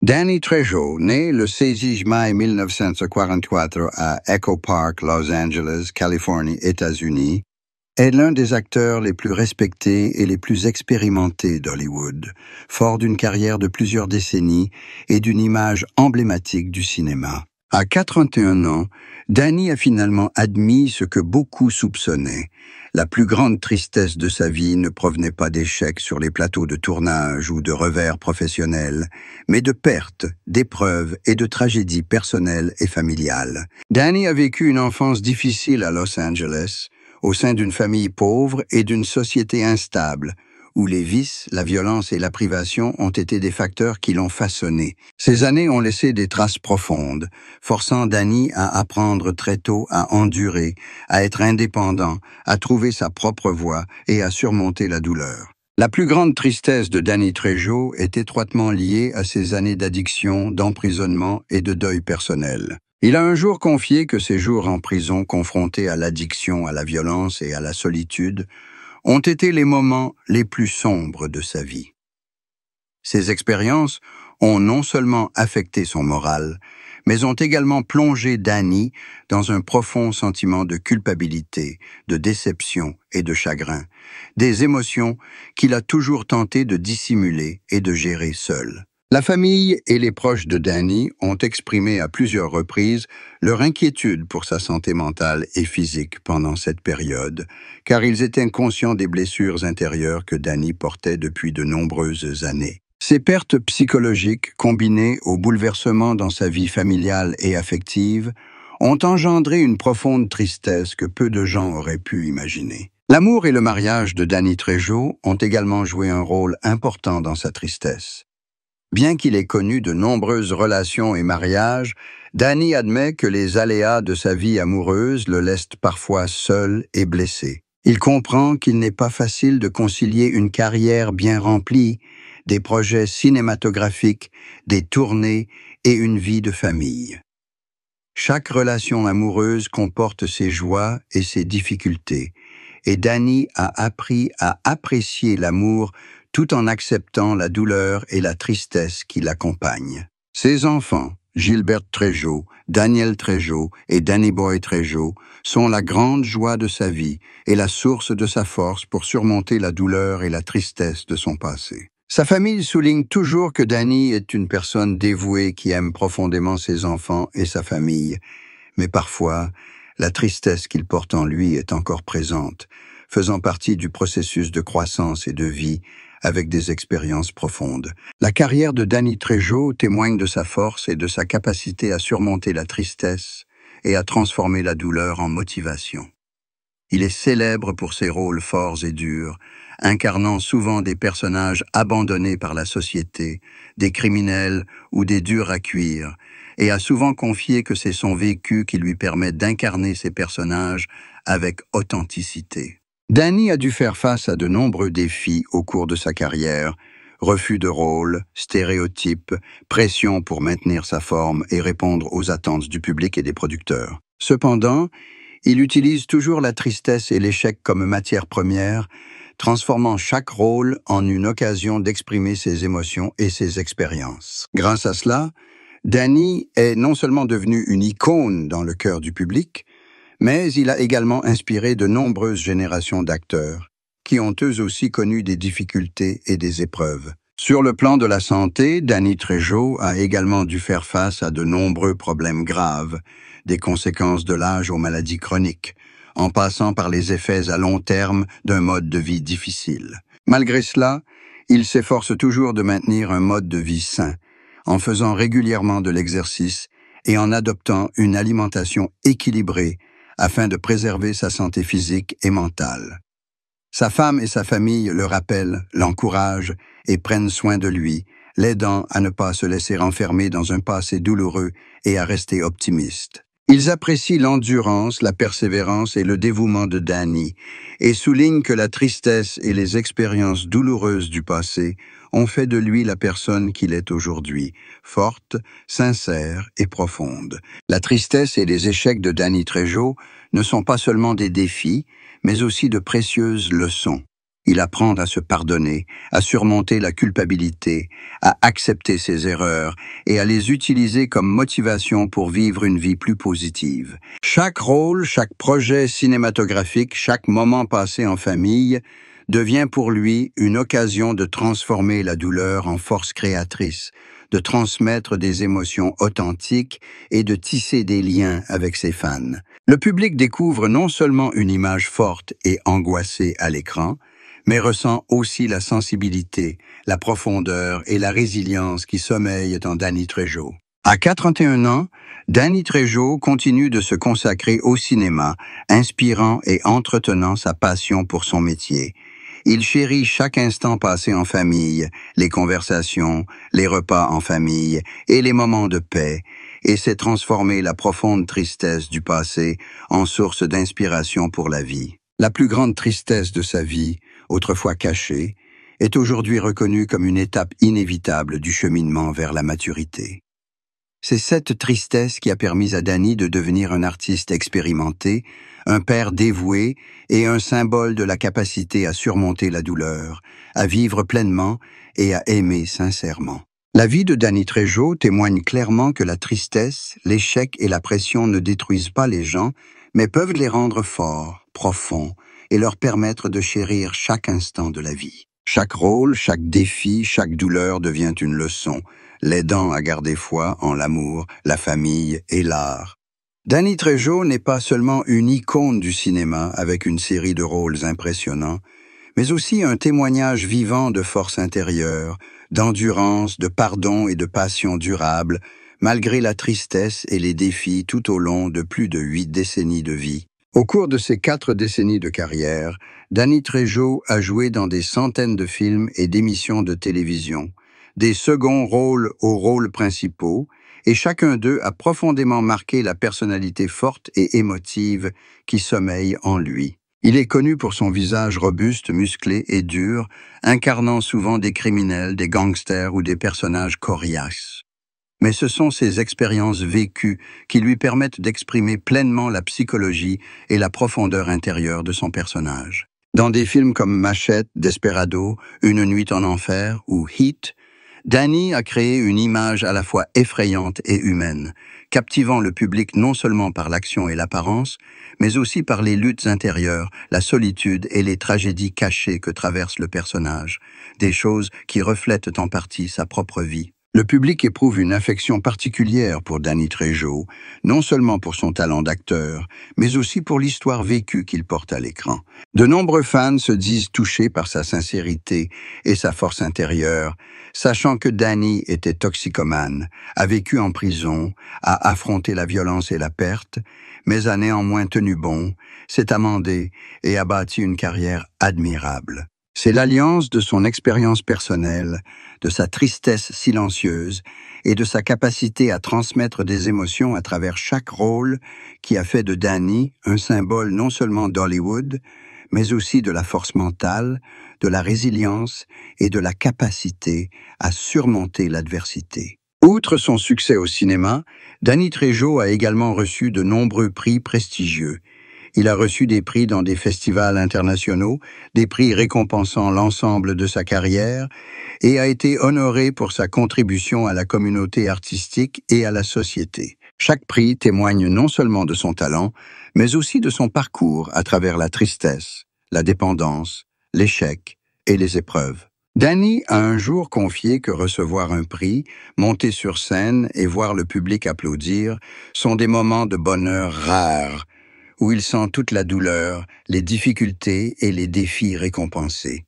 Danny Trejo, né le 16 mai 1944 à Echo Park, Los Angeles, Californie, États-Unis, est l'un des acteurs les plus respectés et les plus expérimentés d'Hollywood, fort d'une carrière de plusieurs décennies et d'une image emblématique du cinéma. À 41 ans, Danny a finalement admis ce que beaucoup soupçonnaient. La plus grande tristesse de sa vie ne provenait pas d'échecs sur les plateaux de tournage ou de revers professionnels, mais de pertes, d'épreuves et de tragédies personnelles et familiales. Danny a vécu une enfance difficile à Los Angeles, au sein d'une famille pauvre et d'une société instable, où les vices, la violence et la privation ont été des facteurs qui l'ont façonné. Ces années ont laissé des traces profondes, forçant Danny à apprendre très tôt à endurer, à être indépendant, à trouver sa propre voie et à surmonter la douleur. La plus grande tristesse de Danny Trejo est étroitement liée à ses années d'addiction, d'emprisonnement et de deuil personnel. Il a un jour confié que ses jours en prison confrontés à l'addiction, à la violence et à la solitude ont été les moments les plus sombres de sa vie. Ces expériences ont non seulement affecté son moral, mais ont également plongé Danny dans un profond sentiment de culpabilité, de déception et de chagrin, des émotions qu'il a toujours tenté de dissimuler et de gérer seul. La famille et les proches de Danny ont exprimé à plusieurs reprises leur inquiétude pour sa santé mentale et physique pendant cette période, car ils étaient conscients des blessures intérieures que Danny portait depuis de nombreuses années. Ces pertes psychologiques, combinées aux bouleversements dans sa vie familiale et affective, ont engendré une profonde tristesse que peu de gens auraient pu imaginer. L'amour et le mariage de Danny Trejo ont également joué un rôle important dans sa tristesse. Bien qu'il ait connu de nombreuses relations et mariages, Danny admet que les aléas de sa vie amoureuse le laissent parfois seul et blessé. Il comprend qu'il n'est pas facile de concilier une carrière bien remplie, des projets cinématographiques, des tournées et une vie de famille. Chaque relation amoureuse comporte ses joies et ses difficultés, et Danny a appris à apprécier l'amour tout en acceptant la douleur et la tristesse qui l'accompagnent. Ses enfants, Gilbert Trejo, Daniel Trejo et Danny Boy Trejo, sont la grande joie de sa vie et la source de sa force pour surmonter la douleur et la tristesse de son passé. Sa famille souligne toujours que Danny est une personne dévouée qui aime profondément ses enfants et sa famille, mais parfois, la tristesse qu'il porte en lui est encore présente, faisant partie du processus de croissance et de vie avec des expériences profondes. La carrière de Danny Trejo témoigne de sa force et de sa capacité à surmonter la tristesse et à transformer la douleur en motivation. Il est célèbre pour ses rôles forts et durs, incarnant souvent des personnages abandonnés par la société, des criminels ou des durs à cuire, et a souvent confié que c'est son vécu qui lui permet d'incarner ces personnages avec authenticité. Danny a dû faire face à de nombreux défis au cours de sa carrière, refus de rôle, stéréotypes, pression pour maintenir sa forme et répondre aux attentes du public et des producteurs. Cependant, il utilise toujours la tristesse et l'échec comme matière première, transformant chaque rôle en une occasion d'exprimer ses émotions et ses expériences. Grâce à cela, Danny est non seulement devenu une icône dans le cœur du public, mais il a également inspiré de nombreuses générations d'acteurs, qui ont eux aussi connu des difficultés et des épreuves. Sur le plan de la santé, Danny Trejo a également dû faire face à de nombreux problèmes graves, des conséquences de l'âge aux maladies chroniques, en passant par les effets à long terme d'un mode de vie difficile. Malgré cela, il s'efforce toujours de maintenir un mode de vie sain, en faisant régulièrement de l'exercice et en adoptant une alimentation équilibrée afin de préserver sa santé physique et mentale. Sa femme et sa famille le rappellent, l'encouragent et prennent soin de lui, l'aidant à ne pas se laisser enfermer dans un passé douloureux et à rester optimiste. Ils apprécient l'endurance, la persévérance et le dévouement de Danny et soulignent que la tristesse et les expériences douloureuses du passé ont fait de lui la personne qu'il est aujourd'hui, forte, sincère et profonde. La tristesse et les échecs de Danny Trejo ne sont pas seulement des défis, mais aussi de précieuses leçons. Il apprend à se pardonner, à surmonter la culpabilité, à accepter ses erreurs et à les utiliser comme motivation pour vivre une vie plus positive. Chaque rôle, chaque projet cinématographique, chaque moment passé en famille devient pour lui une occasion de transformer la douleur en force créatrice, de transmettre des émotions authentiques et de tisser des liens avec ses fans. Le public découvre non seulement une image forte et angoissée à l'écran, mais ressent aussi la sensibilité, la profondeur et la résilience qui sommeillent en Danny Trejo. À 41 ans, Danny Trejo continue de se consacrer au cinéma, inspirant et entretenant sa passion pour son métier. Il chérit chaque instant passé en famille, les conversations, les repas en famille et les moments de paix, et sait transformer la profonde tristesse du passé en source d'inspiration pour la vie. La plus grande tristesse de sa vie, autrefois cachée, est aujourd'hui reconnue comme une étape inévitable du cheminement vers la maturité. C'est cette tristesse qui a permis à Danny de devenir un artiste expérimenté, un père dévoué et un symbole de la capacité à surmonter la douleur, à vivre pleinement et à aimer sincèrement. La vie de Danny Trejo témoigne clairement que la tristesse, l'échec et la pression ne détruisent pas les gens, mais peuvent les rendre forts, profonds, et leur permettre de chérir chaque instant de la vie. Chaque rôle, chaque défi, chaque douleur devient une leçon, l'aidant à garder foi en l'amour, la famille et l'art. Danny Trejo n'est pas seulement une icône du cinéma avec une série de rôles impressionnants, mais aussi un témoignage vivant de force intérieure, d'endurance, de pardon et de passion durable, malgré la tristesse et les défis tout au long de plus de 8 décennies de vie. Au cours de ces 4 décennies de carrière, Danny Trejo a joué dans des centaines de films et d'émissions de télévision, des seconds rôles aux rôles principaux, et chacun d'eux a profondément marqué la personnalité forte et émotive qui sommeille en lui. Il est connu pour son visage robuste, musclé et dur, incarnant souvent des criminels, des gangsters ou des personnages coriaces. Mais ce sont ses expériences vécues qui lui permettent d'exprimer pleinement la psychologie et la profondeur intérieure de son personnage. Dans des films comme Machete, Desperado, Une nuit en enfer ou Heat, Danny a créé une image à la fois effrayante et humaine, captivant le public non seulement par l'action et l'apparence, mais aussi par les luttes intérieures, la solitude et les tragédies cachées que traverse le personnage, des choses qui reflètent en partie sa propre vie. Le public éprouve une affection particulière pour Danny Trejo, non seulement pour son talent d'acteur, mais aussi pour l'histoire vécue qu'il porte à l'écran. De nombreux fans se disent touchés par sa sincérité et sa force intérieure, sachant que Danny était toxicomane, a vécu en prison, a affronté la violence et la perte, mais a néanmoins tenu bon, s'est amendé et a bâti une carrière admirable. C'est l'alliance de son expérience personnelle, de sa tristesse silencieuse et de sa capacité à transmettre des émotions à travers chaque rôle qui a fait de Danny un symbole non seulement d'Hollywood, mais aussi de la force mentale, de la résilience et de la capacité à surmonter l'adversité. Outre son succès au cinéma, Danny Trejo a également reçu de nombreux prix prestigieux. Il a reçu des prix dans des festivals internationaux, des prix récompensant l'ensemble de sa carrière, et a été honoré pour sa contribution à la communauté artistique et à la société. Chaque prix témoigne non seulement de son talent, mais aussi de son parcours à travers la tristesse, la dépendance, l'échec et les épreuves. Danny a un jour confié que recevoir un prix, monter sur scène et voir le public applaudir sont des moments de bonheur rares, où il sent toute la douleur, les difficultés et les défis récompensés.